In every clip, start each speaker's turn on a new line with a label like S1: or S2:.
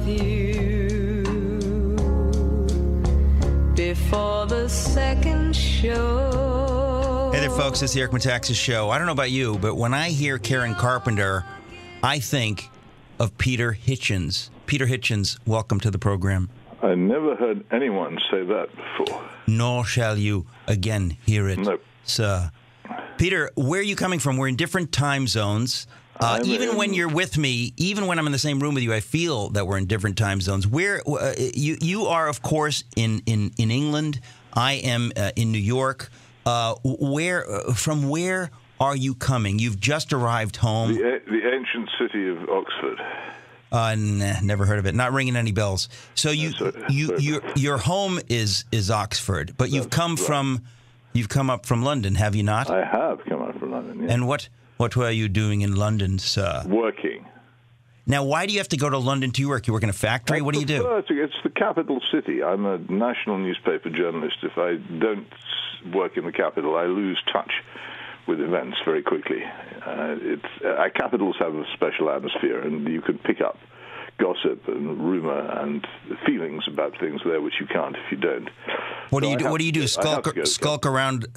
S1: with you before the second show.
S2: Hey there, folks. It's the Eric Metaxas Show. I don't know about you, but when I hear Karen Carpenter, I think of Peter Hitchens. Peter Hitchens, welcome to the program.
S3: I never heard anyone say that before.
S2: Nor shall you again hear it,
S3: Nope.
S2: sir. Peter, where are you coming from? We're in different time zones. Even when you're with me, even when I'm in the same room with you, I feel that we're in different time zones. Where you are, of course, in England. I am in New York. From where are you coming? You've just arrived home.
S3: The ancient city of Oxford.
S2: Never heard of it. Not ringing any bells. So your home is Oxford, but you've come up from London, have you not?
S3: I have come up from London, yes.
S2: And what were you doing in London, sir?
S3: Working.
S2: Now, why do you have to go to London to work? You work in a factory? What do you do?
S3: It's the capital city. I'm a national newspaper journalist. If I don't work in the capital, I lose touch with events very quickly. Our capitals have a special atmosphere, and you can pick up gossip and rumor and feelings about things there which you can't if you don't.
S2: What do you do? Skulk around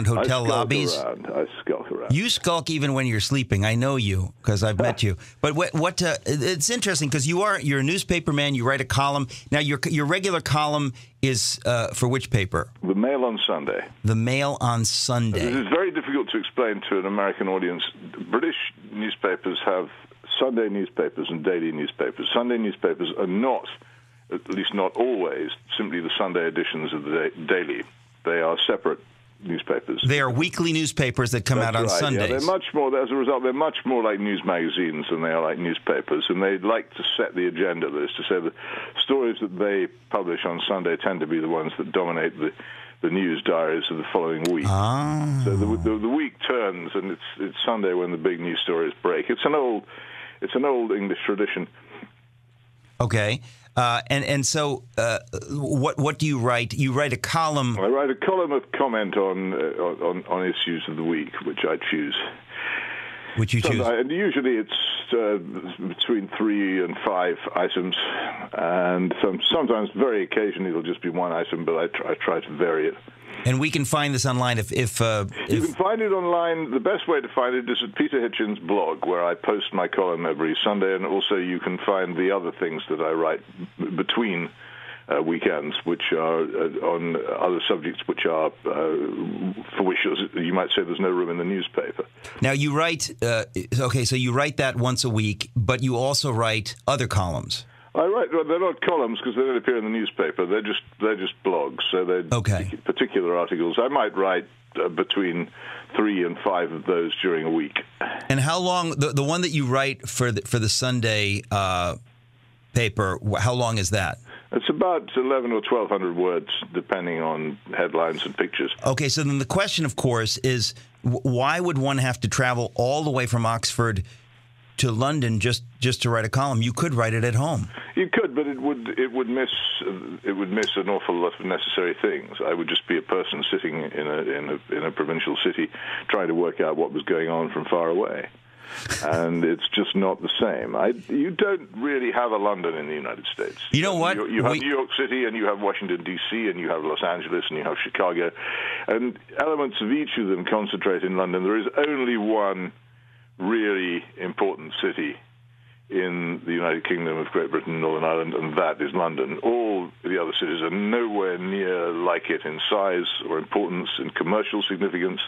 S2: hotel lobbies?
S3: I skulk around.
S2: You skulk even when you're sleeping. I know you because I've met you. But what? It's interesting because you're a newspaper man. You write a column. Now your regular column is for which paper?
S3: The Mail on Sunday.
S2: The Mail on Sunday.
S3: This is very difficult to explain to an American audience. British newspapers have Sunday newspapers and daily newspapers. Sunday newspapers are not, at least not always, simply the Sunday editions of the daily. They are separate newspapers.
S2: They are weekly newspapers that come out on Sundays.
S3: Yeah, they're much more, as a result, they're much more like news magazines than they are like newspapers, and they like to set the agenda. That is to say, the stories that they publish on Sunday tend to be the ones that dominate the news diaries of the following week.
S2: Ah.
S3: So the week turns, and it's Sunday when the big news stories break. It's an old English tradition.
S2: Okay. And so what do you write? You write a column.
S3: I write a column of comment on issues of the week, which I choose.
S2: Which you choose?
S3: And usually it's between 3 and 5 items, and sometimes, very occasionally, it'll just be one item, but I try to vary it.
S2: And we can find this online if
S3: you can find it online. The best way to find it is at Peter Hitchens' blog, where I post my column every Sunday, and also you can find the other things that I write between weekends, which are on other subjects which are for which you might say there's no room in the newspaper.
S2: Now you write, so you write that once a week, but you also write other columns.
S3: I write. Well, they're not columns because they don't appear in the newspaper. They're just blogs. So they're particular articles. I might write between 3 and 5 of those during a week.
S2: And how long? The one that you write for the Sunday paper? How long is that?
S3: It's about 1,100 or 1,200 words, depending on headlines and pictures.
S2: Okay, so then the question, of course, is why would one have to travel all the way from Oxford to London just to write a column? You could write it at home.
S3: You could, but it would miss an awful lot of necessary things. I would just be a person sitting in a provincial city trying to work out what was going on from far away. And it's just not the same. You don't really have a London in the United States.
S2: You know what?
S3: You have New York City, and you have Washington, D.C., and you have Los Angeles, and you have Chicago. And elements of each of them concentrate in London. There is only one really important city in the United Kingdom of Great Britain and Northern Ireland, and that is London. All the other cities are nowhere near like it in size or importance, in commercial significance,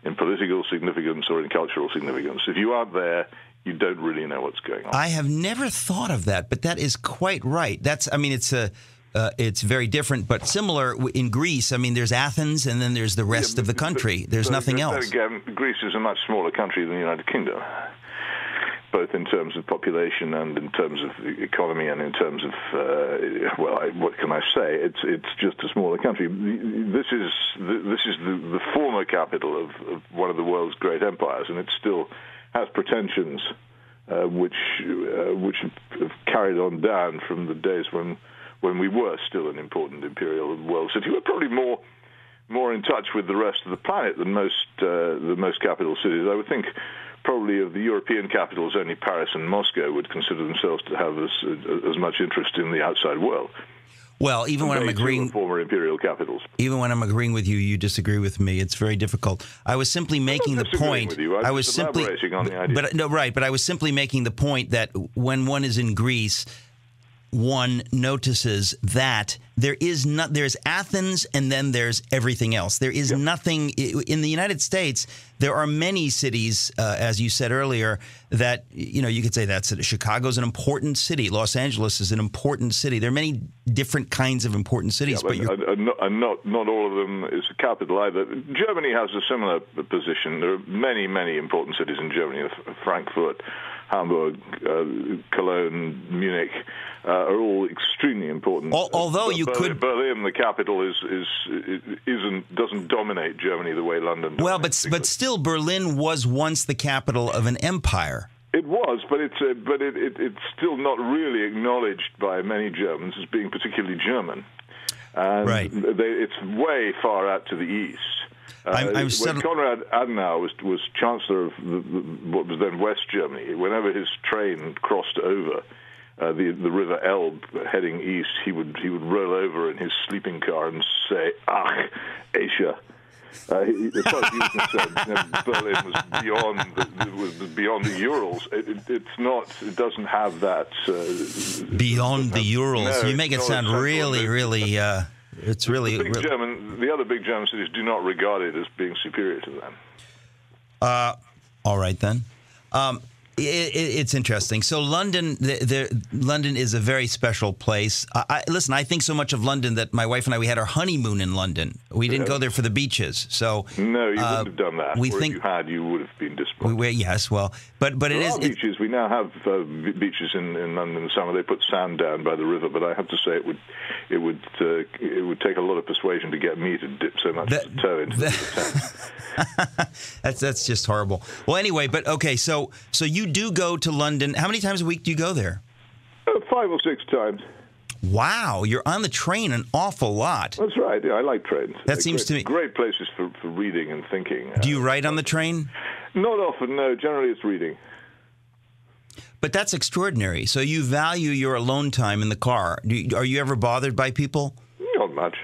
S3: in political significance, or in cultural significance. If you aren't there, you don't really know what's going on.
S2: I have never thought of that, but that is quite right. It's very different, but similar in Greece. I mean, there's Athens, and then there's the rest of the country. There's nothing else.
S3: Again, Greece is a much smaller country than the United Kingdom, both in terms of population and in terms of economy and in terms of, what can I say? It's just a smaller country. This is the former capital of one of the world's great empires, and it still has pretensions which have carried on down from the days when we were still an important imperial world city. We're probably more in touch with the rest of the planet than most capital cities. I would think probably of the European capitals, only Paris and Moscow would consider themselves to have as much interest in the outside world.
S2: Well, even when I'm agreeing,
S3: former imperial capitals.
S2: Even when I'm agreeing with you, you disagree with me. It's very difficult. I was simply making the point.
S3: With you. I was simply elaborating on the idea.
S2: But no, right. But I was simply making the point that when one is in Greece, one notices that there's Athens and then there's everything else. There is nothing in the United States. There are many cities, as you said earlier, that you could say Chicago's an important city. Los Angeles is an important city. There are many different kinds of important cities,
S3: but not all of them is a capital either. Germany has a similar position. There are many important cities in Germany: Frankfurt, Hamburg, Cologne, Munich, are all extremely important.
S2: Although
S3: Berlin, the capital, doesn't dominate Germany the way London does.
S2: Well, but still, Berlin was once the capital of an empire.
S3: It was, but it's still not really acknowledged by many Germans as being particularly German. And
S2: right.
S3: It's way far out to the east. When Konrad Adenauer was Chancellor of what was then West Germany, whenever his train crossed over the River Elbe heading east, he would roll over in his sleeping car and say, "Ach, Asia." As far as he was concerned, Berlin was beyond the Urals. It doesn't have that.
S2: Beyond the Urals. No, you make it sound really. It's really
S3: the other big German cities do not regard it as being superior to them.
S2: All right then. It's interesting. So London, London is a very special place. Listen, I think so much of London that my wife and we had our honeymoon in London. We didn't go there for the beaches. So
S3: no, you wouldn't have done that. If you had, you would have been disappointed.
S2: Yes, well, but
S3: there are beaches. We now have beaches in London in the summer. They put sand down by the river, but I have to say it would take a lot of persuasion to get me to dip so much as a toe into the sand.
S2: That's just horrible. Well, anyway, but okay, so you do go to London. How many times a week do you go there?
S3: 5 or 6 times.
S2: Wow, you're on the train an awful lot.
S3: That's right. Yeah, I like trains.
S2: That seems to me
S3: great places for reading and thinking.
S2: Do you write on the train?
S3: Not often. No. Generally, it's reading.
S2: But that's extraordinary. So you value your alone time in the car. Are you ever bothered by people?
S3: Not much.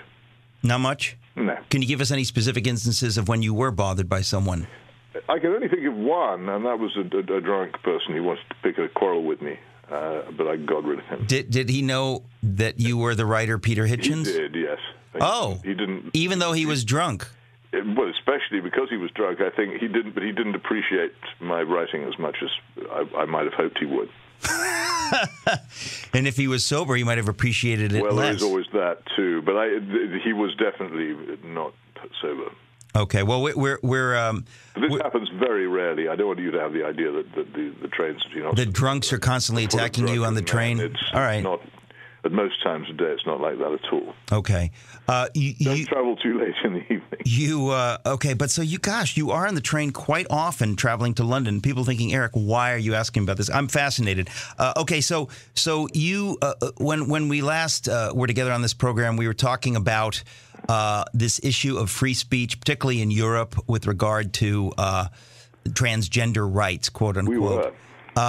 S2: Not much?
S3: No.
S2: Can you give us any specific instances of when you were bothered by someone?
S3: I can only think of one, and that was a drunk person who wanted to pick a quarrel with me, but I got rid of him.
S2: Did he know that you were the writer Peter Hitchens?
S3: He did, yes. He didn't.
S2: Even though he was drunk?
S3: Well, especially because he was drunk, I think he didn't. But he didn't appreciate my writing as much as I might have hoped he would.
S2: And if he was sober, he might have appreciated it less.
S3: Well, there's always that too. But he was definitely not sober.
S2: Okay. Well,
S3: this happens very rarely. I don't want you to have the idea that the trains.
S2: The drunks are constantly attacking you on the train. All right.
S3: Not, at most times a day, it's not like that at all.
S2: Okay.
S3: Don't travel too late in the evening.
S2: Okay, but so you are on the train quite often traveling to London. People thinking, Eric, why are you asking about this? I'm fascinated. Okay, so you, when we last were together on this program, we were talking about this issue of free speech, particularly in Europe, with regard to transgender rights, quote unquote.
S3: We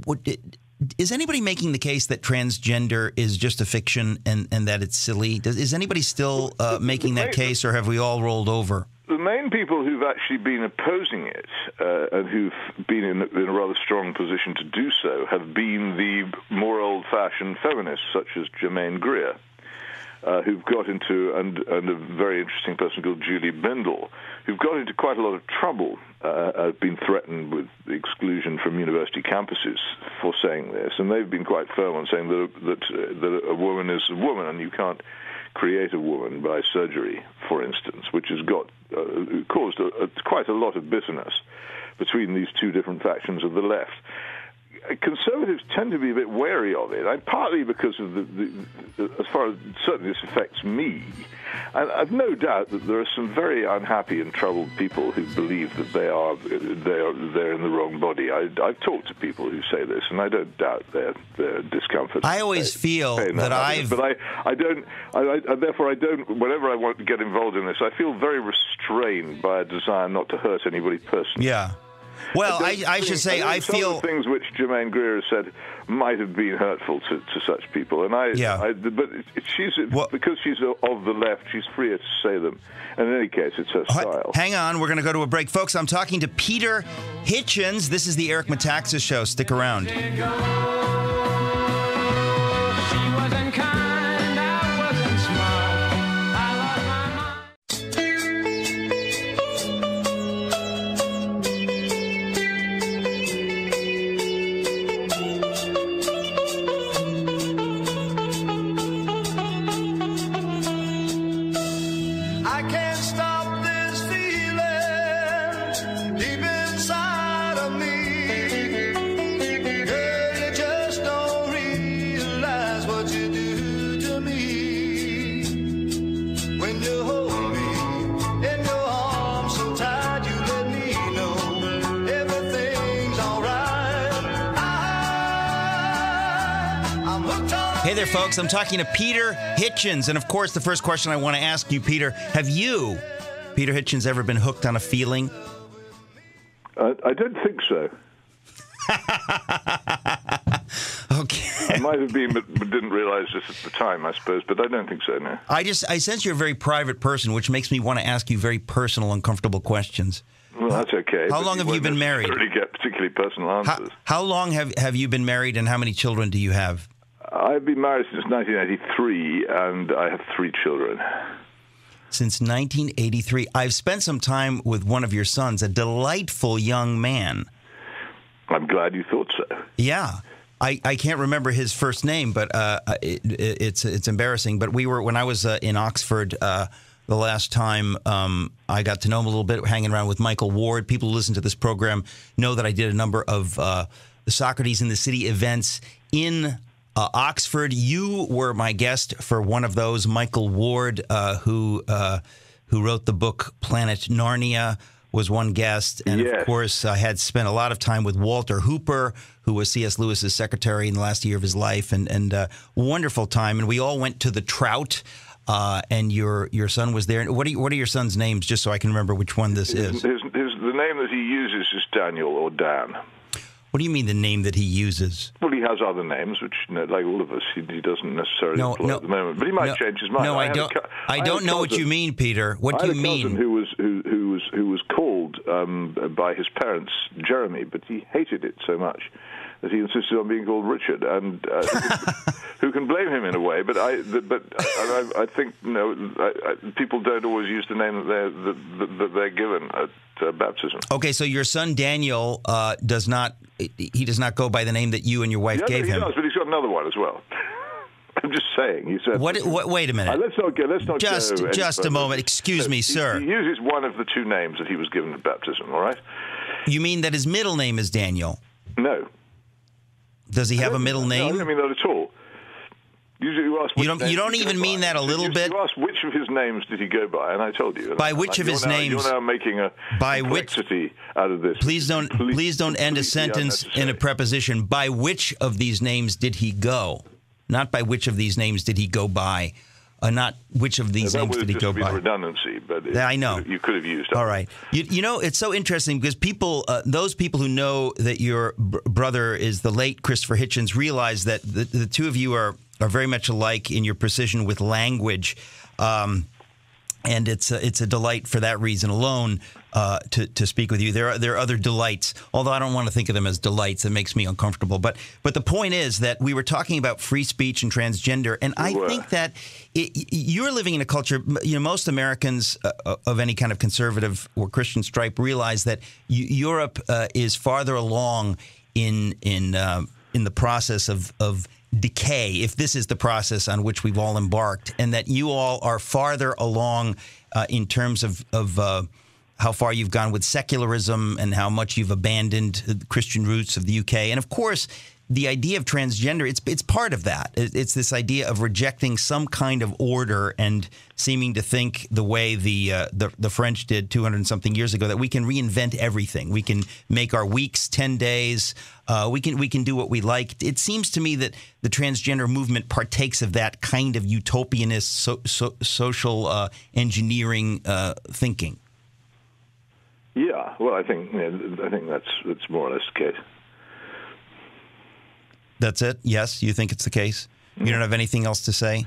S3: were.
S2: Is anybody making the case that transgender is just a fiction and that it's silly? Is anybody still making that case, or have we all rolled over?
S3: The main people who've actually been opposing it and who've been in a rather strong position to do so have been the more old-fashioned feminists, such as Germaine Greer, who've got into, and a very interesting person called Julie Bindel, who've got into quite a lot of trouble, have been threatened with exclusion from university campuses for saying this, and they've been quite firm on saying that a woman is a woman, and you can't create a woman by surgery, for instance, which has caused quite a lot of bitterness between these two different factions of the left. Conservatives tend to be a bit wary of it, partly because of as far as certainly this affects me. I've no doubt that there are some very unhappy and troubled people who believe that they're in the wrong body. I've talked to people who say this, and I don't doubt their discomfort.
S2: I always feel that
S3: I don't. Therefore, I don't. Whenever I want to get involved in this, I feel very restrained by a desire not to hurt anybody personally.
S2: Yeah. Well, I should say I
S3: some
S2: feel
S3: of the things which Germaine Greer has said might have been hurtful to such people, and but because she's of the left, she's freer to say them. And in any case, it's her style.
S2: Hang on, we're going to go to a break, folks. I'm talking to Peter Hitchens. This is the Eric Metaxas Show. Stick around. Hey there, folks. I'm talking to Peter Hitchens. And, of course, the first question I want to ask you, Peter, have you, Peter Hitchens, ever been hooked on a feeling?
S3: I don't think so.
S2: Okay.
S3: I might have been, but didn't realize this at the time, I suppose. But I don't think so, no.
S2: I sense you're a very private person, which makes me want to ask you very personal, uncomfortable questions.
S3: Well, that's okay.
S2: How long have you been married?
S3: Really get particularly personal answers.
S2: How long have you been married, and how many children do you have?
S3: I've been married since 1983, and I have 3 children.
S2: Since 1983. I've spent some time with one of your sons, a delightful young man.
S3: I'm glad you thought so.
S2: Yeah. I can't remember his first name, but it's embarrassing. But when I was in Oxford the last time, I got to know him a little bit, hanging around with Michael Ward. People who listen to this program know that I did a number of Socrates in the City events in Oxford. You were my guest for one of those. Michael Ward, who wrote the book Planet Narnia, was one guest. And,
S3: yes.
S2: Of course, I had spent a lot of time with Walter Hooper, who was C.S. Lewis's secretary in the last year of his life, and wonderful time. And we all went to the Trout, and your son was there. What are your son's names, just so I can remember which one this is?
S3: The name that he uses is Daniel or Dan.
S2: What do you mean the name that he uses?
S3: Well, he has other names, which, like all of us, he doesn't necessarily employ at the moment. But he might change his mind.
S2: No, I don't know what you mean, Peter. What do you mean?
S3: I had a cousin who was called by his parents Jeremy, but he hated it so much that he insisted on being called Richard, and who can blame him in a way? But I think people don't always use the name that they're given at baptism.
S2: Okay, so your son Daniel does not go by the name that you and your wife gave him.
S3: He does, but he's got another one as well. I'm just saying. He said. What?
S2: Wait a minute.
S3: Let's not go.
S2: Just a moment. Excuse me, sir.
S3: He uses one of the 2 names that he was given at baptism. All right.
S2: You mean that his middle name is Daniel?
S3: No.
S2: Does he have a middle name?
S3: No, I don't mean that at all. Usually you ask.
S2: You don't even mean that a little bit.
S3: You asked which of his names did he go by, and I told you.
S2: By which of his names?
S3: You're now making a complexity out of this.
S2: Please don't end a sentence in a preposition. By which of these names did he go? Not by which of these names did he go by. Not which of these names did he go by.
S3: That would have redundancy, but
S2: I know.
S3: You could have used.
S2: All right. You know, it's so interesting because those people who know that your brother is the late Christopher Hitchens realize that the 2 of you are very much alike in your precision with language. And it's a delight for that reason alone to speak with you. There are other delights, although I don't want to think of them as delights. It makes me uncomfortable. But the point is that we were talking about free speech and transgender, and I think that you're living in a culture. Most Americans of any kind of conservative or Christian stripe realize that Europe is farther along in the process of decay, if this is the process on which we've all embarked, and that you all are farther along in terms of how far you've gone with secularism and how much you've abandoned the Christian roots of the UK. And of course, the idea of transgender, it's part of that. It's this idea of rejecting some kind of order and seeming to think the way the French did 200 and something years ago, that we can reinvent everything. We can make our weeks 10 days. We can do what we like. It seems to me that the transgender movement partakes of that kind of utopianist social engineering thinking.
S3: Yeah, well, I think that's more or less the case.
S2: That's it? Yes, you think it's the case? You don't have anything else to say?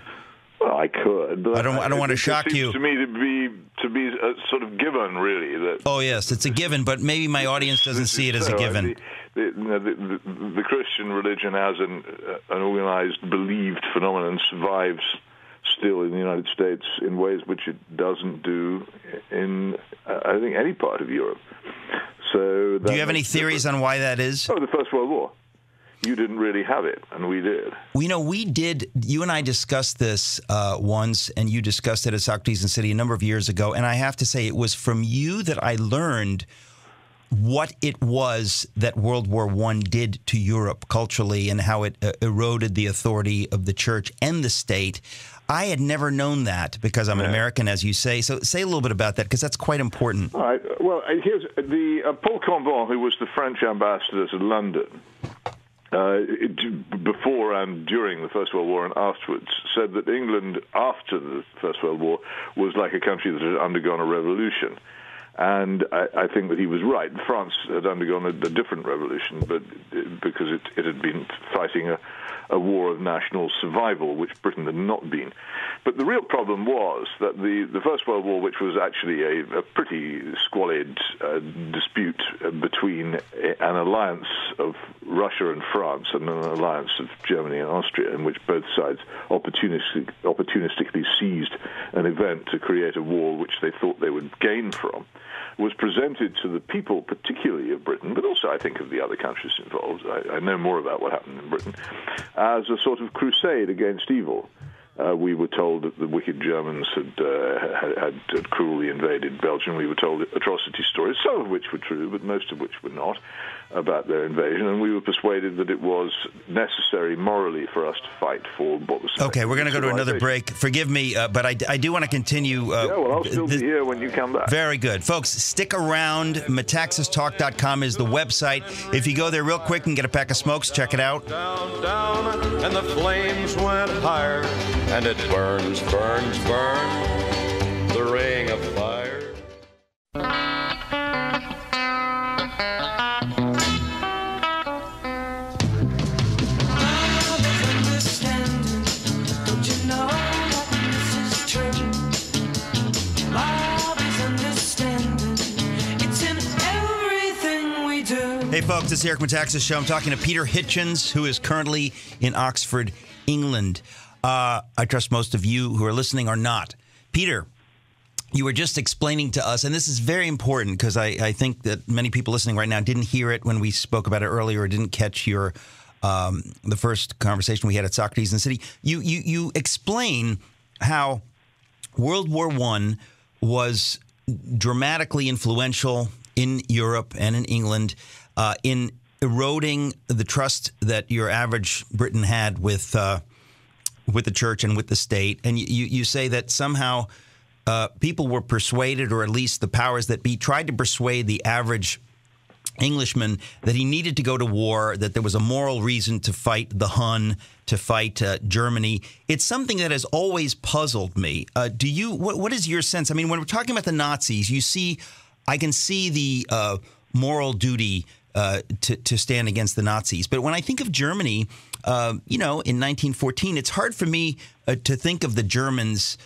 S3: Well, I could, but
S2: I don't want to shock you.
S3: It seems to me to be a sort of given, really. That
S2: oh yes, it's a given, but maybe my audience doesn't see it as a given.
S3: The Christian religion as an organized, believed phenomenon survives still in the United States in ways which it doesn't do in, I think, any part of Europe. So,
S2: do you have any theories on why that is?
S3: Oh, the First World War. You didn't really have it, and we did.
S2: Well, we did. You and I discussed this once, and you discussed it at Socrates and City a number of years ago. And I have to say, it was from you that I learned what it was that World War I did to Europe culturally and how it eroded the authority of the church and the state. I had never known that because I'm an American, as you say. So say a little bit about that, because that's quite important.
S3: All right. Well, here's Paul Convent, who was the French ambassador to London, before and during the First World War and afterwards, said that England, after the First World War, was like a country that had undergone a revolution. And I think that he was right. France had undergone a different revolution, but because it had been fighting a war of national survival, which Britain had not been. But the real problem was that the First World War, which was actually a pretty squalid dispute between an alliance of Russia and France and an alliance of Germany and Austria, in which both sides opportunistically seized an event to create a war which they thought they would gain from, was presented to the people, particularly of Britain, but also I think of the other countries involved. I know more about what happened in Britain, as a sort of crusade against evil. We were told that the wicked Germans had cruelly invaded Belgium. We were told atrocity stories, some of which were true, but most of which were not, about their invasion. And we were persuaded that it was necessary morally for us to fight for what was...
S2: Okay, we're going to go to another break. Forgive me, but I do want to continue...
S3: yeah, well, I'll still be here when you come back.
S2: Very good. Folks, stick around. Metaxastalk.com is the website. If you go there real quick and get a pack of smokes, check it out.
S4: Down, down, and the flames went higher, and it burns, burns, burns, the ring of fire.
S2: Hey, folks, it's the Eric Metaxas Show. I'm talking to Peter Hitchens, who is currently in Oxford, England. I trust most of you who are listening are not. Peter, you were just explaining to us, and this is very important because I think that many people listening right now didn't hear it when we spoke about it earlier or didn't catch your the first conversation we had at Socrates in the City. You explain how World War I was dramatically influential in Europe and in England in eroding the trust that your average Briton had with the church and with the state. And you say that somehow people were persuaded, or at least the powers that be tried to persuade the average Englishman that he needed to go to war, that there was a moral reason to fight the Hun, to fight Germany. It's something that has always puzzled me. What is your sense? I mean, when we're talking about the Nazis, I can see the moral duty to stand against the Nazis. But when I think of Germany, in 1914, it's hard for me to think of the Germans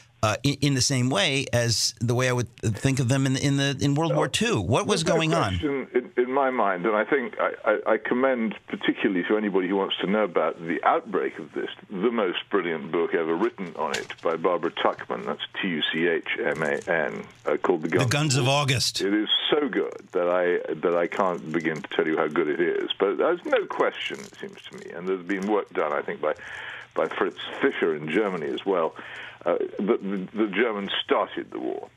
S2: in the same way as the way I would think of them in World War II. What was going on?
S3: In my mind, and I think I commend particularly to anybody who wants to know about the outbreak of this, the most brilliant book ever written on it by Barbara Tuchman, that's Tuchman, called The
S2: Guns of August.
S3: It is so good that I can't begin to tell you how good it is. But there's no question, it seems to me, and there's been work done, I think, by Fritz Fischer in Germany as well, that the Germans started the war.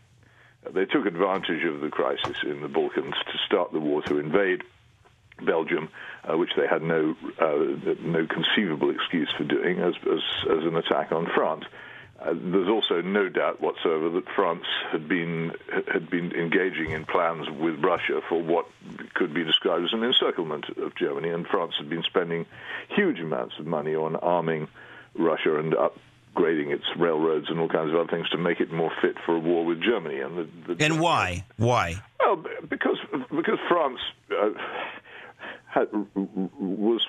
S3: They took advantage of the crisis in the Balkans to start the war, to invade Belgium, which they had no conceivable excuse for doing, as an attack on France. There's also no doubt whatsoever that France had been engaging in plans with Russia for what could be described as an encirclement of Germany, and France had been spending huge amounts of money on arming Russia and upgrading its railroads and all kinds of other things to make it more fit for a war with Germany.
S2: And why? Why?
S3: Well, because France was,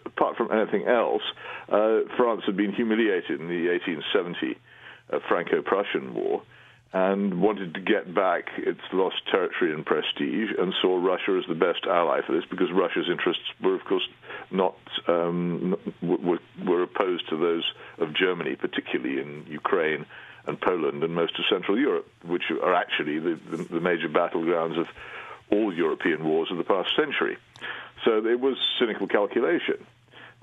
S3: apart from anything else, France had been humiliated in the 1870 Franco-Prussian War, and wanted to get back its lost territory and prestige, and saw Russia as the best ally for this, because Russia's interests were, of course, not were opposed to those of Germany, particularly in Ukraine and Poland and most of Central Europe, which are actually the major battlegrounds of all European wars of the past century. So it was cynical calculation.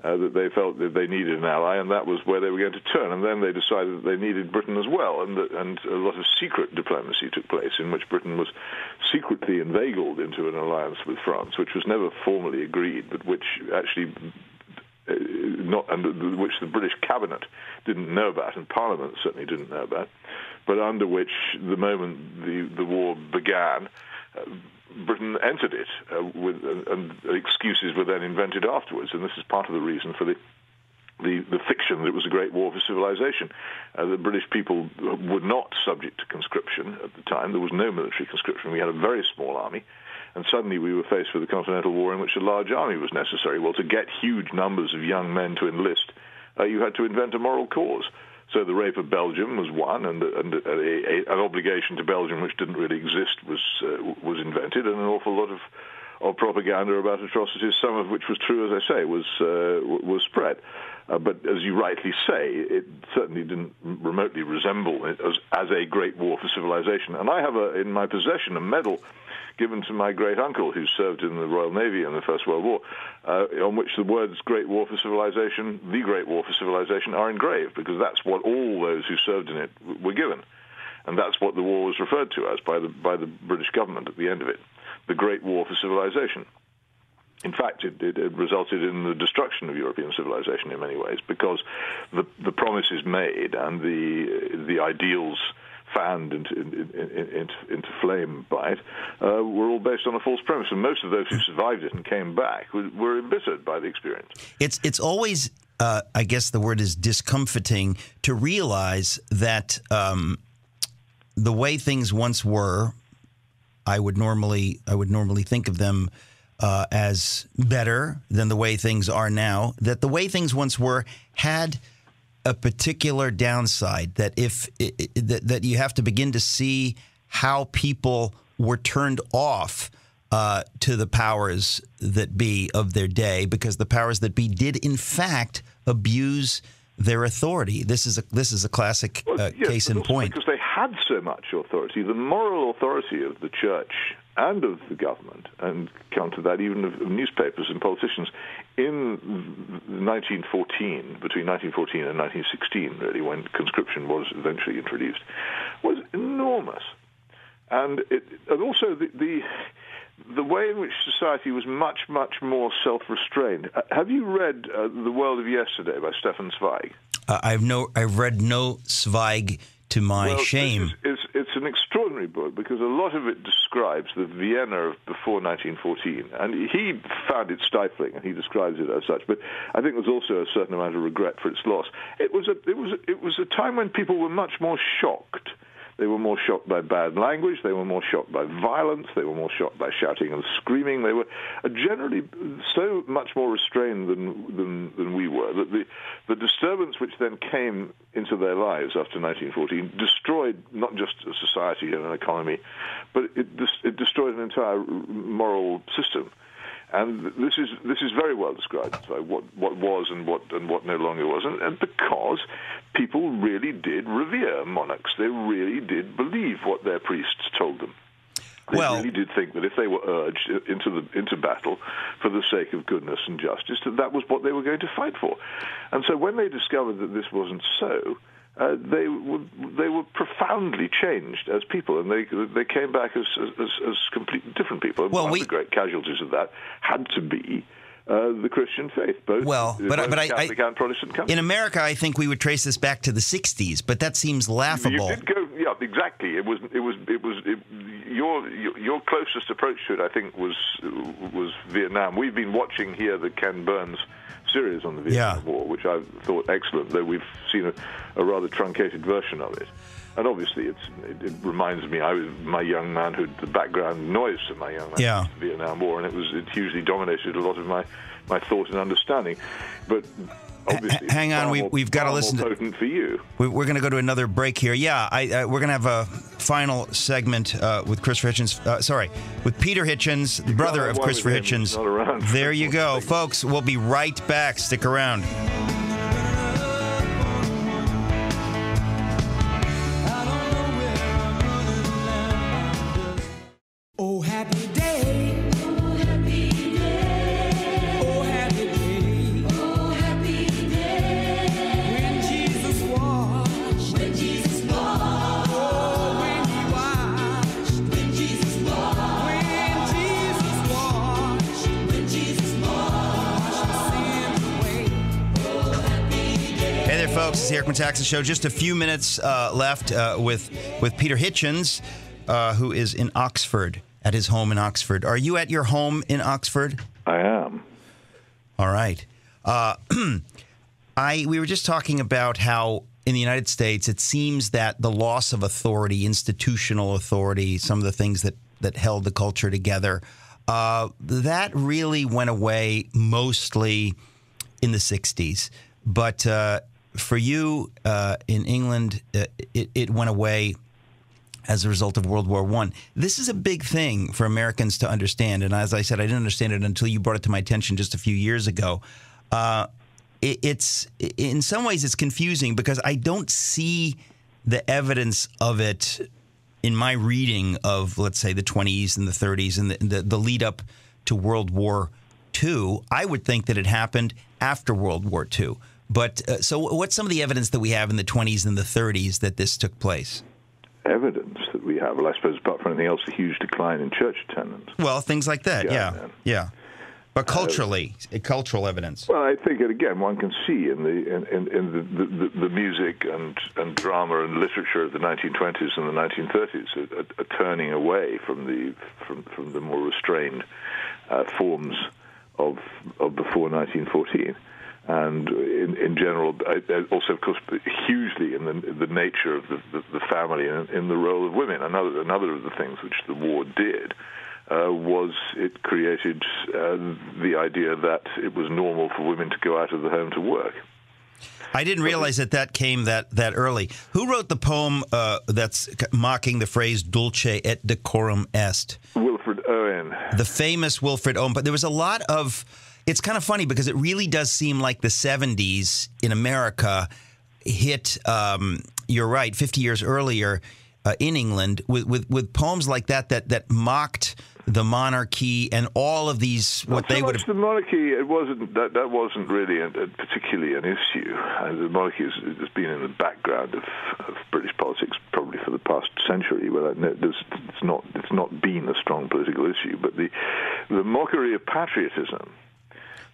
S3: That they felt that they needed an ally, and that was where they were going to turn. And then they decided that they needed Britain as well, and a lot of secret diplomacy took place, in which Britain was secretly inveigled into an alliance with France, which was never formally agreed, but which actually which the British cabinet didn't know about, and Parliament certainly didn't know about, but under which, the moment the war began, Britain entered it, and excuses were then invented afterwards, and this is part of the reason for the fiction that it was a great war for civilization. The British people were not subject to conscription at the time. There was no military conscription. We had a very small army, and suddenly we were faced with a continental war in which a large army was necessary. Well, to get huge numbers of young men to enlist, you had to invent a moral cause. So the rape of Belgium was one, and an obligation to Belgium which didn't really exist was invented, and an awful lot of propaganda about atrocities, some of which was true, as I say, was spread. But as you rightly say, it certainly didn't remotely resemble it as a great war for civilization. And I have in my possession a medal given to my great uncle, who served in the Royal Navy in the First World War, on which the words "Great War for Civilization," "The Great War for Civilization," are engraved, because that's what all those who served in it were given, and that's what the war was referred to as by the British government at the end of it, the Great War for Civilization. In fact, it resulted in the destruction of European civilization in many ways, because the promises made and the ideals fanned into flame by it were all based on a false premise, and most of those who survived it and came back were embittered by the experience.
S2: It's always, I guess the word is discomforting, to realize that the way things once were, I would normally think of them as better than the way things are now. That the way things once were had a particular downside, that that you have to begin to see how people were turned off to the powers that be of their day, because the powers that be did in fact abuse their authority. This is a classic case in point.
S3: Because they had so much authority, the moral authority of the church and of the government, and counter that even of newspapers and politicians, in 1914, between 1914 and 1916, really, when conscription was eventually introduced, was enormous. And also the way in which society was much, much more self-restrained. Have you read The World of Yesterday by Stefan Zweig?
S2: I've read no Zweig, to my shame.
S3: It's an extraordinary book, because a lot of it describes the Vienna of before 1914, and he found it stifling, and he describes it as such. But I think there's also a certain amount of regret for its loss. It was a time when people were much more shocked. They were more shocked by bad language. They were more shocked by violence. They were more shocked by shouting and screaming. They were generally so much more restrained than we were, that the disturbance which then came into their lives after 1914 destroyed not just a society and an economy, but it destroyed an entire moral system. And this is very well described by what was and what no longer was, and because people really did revere monarchs, they really did believe what their priests told them. They really did think that if they were urged into battle for the sake of goodness and justice, that was what they were going to fight for. And so when they discovered that this wasn't so, they were profoundly changed as people, and they came back as completely different people. One of the great casualties of that had to be the Christian faith, both Catholic and Protestant countries.
S2: In America, I think we would trace this back to the '60s, but that seems laughable.
S3: You did go, yeah, exactly. It was your closest approach to it, I think, was Vietnam. We've been watching here the Ken Burns series on the Vietnam War, which I thought excellent, though we've seen a rather truncated version of it. And obviously, it reminds me, my young manhood, the background noise of my young manhood was the Vietnam War, and it hugely dominated a lot of my thought and understanding. But obviously,
S2: hang on, we've got to listen
S3: more potent for you.
S2: We're going to go to another break here. Yeah, we're going to have a final segment with Christopher Hitchens. With Peter Hitchens, the brother of Christopher Hitchens. There you go, folks. We'll be right back. Stick around.
S5: Oh, happy day. Oh, happy day. Oh, happy day. Oh, happy day. When Jesus washed. When Jesus washed. Oh, when he washed. When Jesus washed. When Jesus washed. When Jesus washed the sins away. Oh, happy day.
S2: Hey there, folks. It's the Eric Metaxas Show. Just a few minutes left with Peter Hitchens, who is in Oxford. At his home in Oxford. Are you at your home in Oxford?
S3: I am.
S2: All right. We were just talking about how in the United States it seems that the loss of authority, institutional authority, some of the things that held the culture together, that really went away mostly in the 60s. But for you in England, it went away as a result of World War I. This is a big thing for Americans to understand. And as I said, I didn't understand it until you brought it to my attention just a few years ago. It's in some ways, it's confusing because I don't see the evidence of it in my reading of, let's say, the 20s and the 30s and the lead up to World War II. I would think that it happened after World War II. But so what's some of the evidence that we have in the 20s and the 30s that this took place?
S3: Evidence that we have, well, I suppose, apart from anything else, a huge decline in church attendance.
S2: Well, things like that, yeah. But culturally, cultural evidence.
S3: Well, I think, again, one can see in the music and drama and literature of the 1920s and the 1930s a turning away from the more restrained forms of before 1914. And in general, also, of course, hugely in the nature of the family and in the role of women. Another of the things which the war did was it created the idea that it was normal for women to go out of the home to work.
S2: I didn't realize that came that early. Who wrote the poem that's mocking the phrase "dulce et decorum est"?
S3: Wilfred Owen.
S2: The famous Wilfred Owen. But there was a lot of... It's kind of funny because it really does seem like the 70s in America hit, you're right, 50 years earlier in England with poems like that mocked the monarchy and all of these what they would have.
S3: The monarchy, it wasn't that wasn't really particularly an issue. The monarchy has been in the background of British politics probably for the past century. Well, it's not been a strong political issue, but the mockery of patriotism.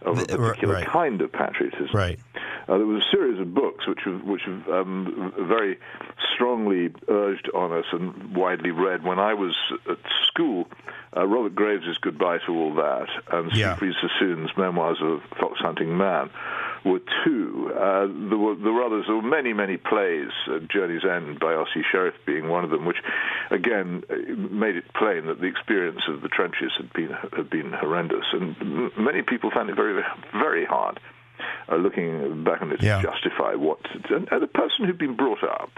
S3: Of a particular kind of patriotism.
S2: Right.
S3: There was a series of books which have very strongly urged on us and widely read. When I was at school, Robert Graves' Goodbye to All That and Siegfried Sassoon's Memoirs of a Fox Hunting Man were two. There were others. There were many, many plays, Journey's End by R.C. Sheriff being one of them, which, again, made it plain that the experience of the trenches had been horrendous. And many people found it very, very hard, looking back on it, to justify what... And the person who'd been brought up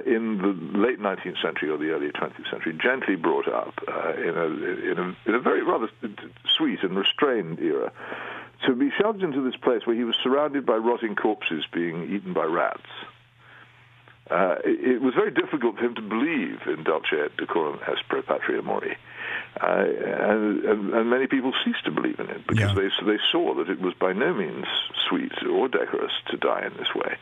S3: in the late 19th century or the early 20th century, gently brought up in a very rather sweet and restrained era, to be shoved into this place where he was surrounded by rotting corpses being eaten by rats. It was very difficult for him to believe in Dulce et decorum est pro patria mori. And many people ceased to believe in it because they saw that it was by no means sweet or decorous to die in this way.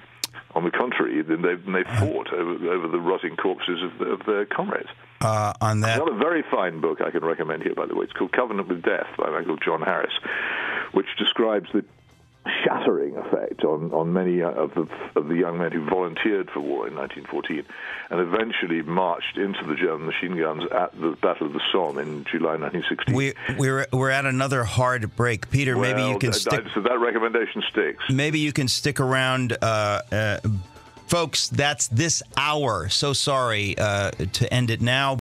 S3: On the contrary, they fought over the rotting corpses of their comrades.
S2: On that,
S3: another very fine book I can recommend here, by the way. It's called Covenant with Death by a man called John Harris, which describes the shattering effect on many of the young men who volunteered for war in 1914 and eventually marched into the German machine guns at the Battle of the Somme in July 1916.
S2: We're at another hard break. Peter,
S3: well,
S2: maybe you can stick...
S3: So that recommendation sticks.
S2: Maybe you can stick around. Folks, that's this hour. So sorry to end it now.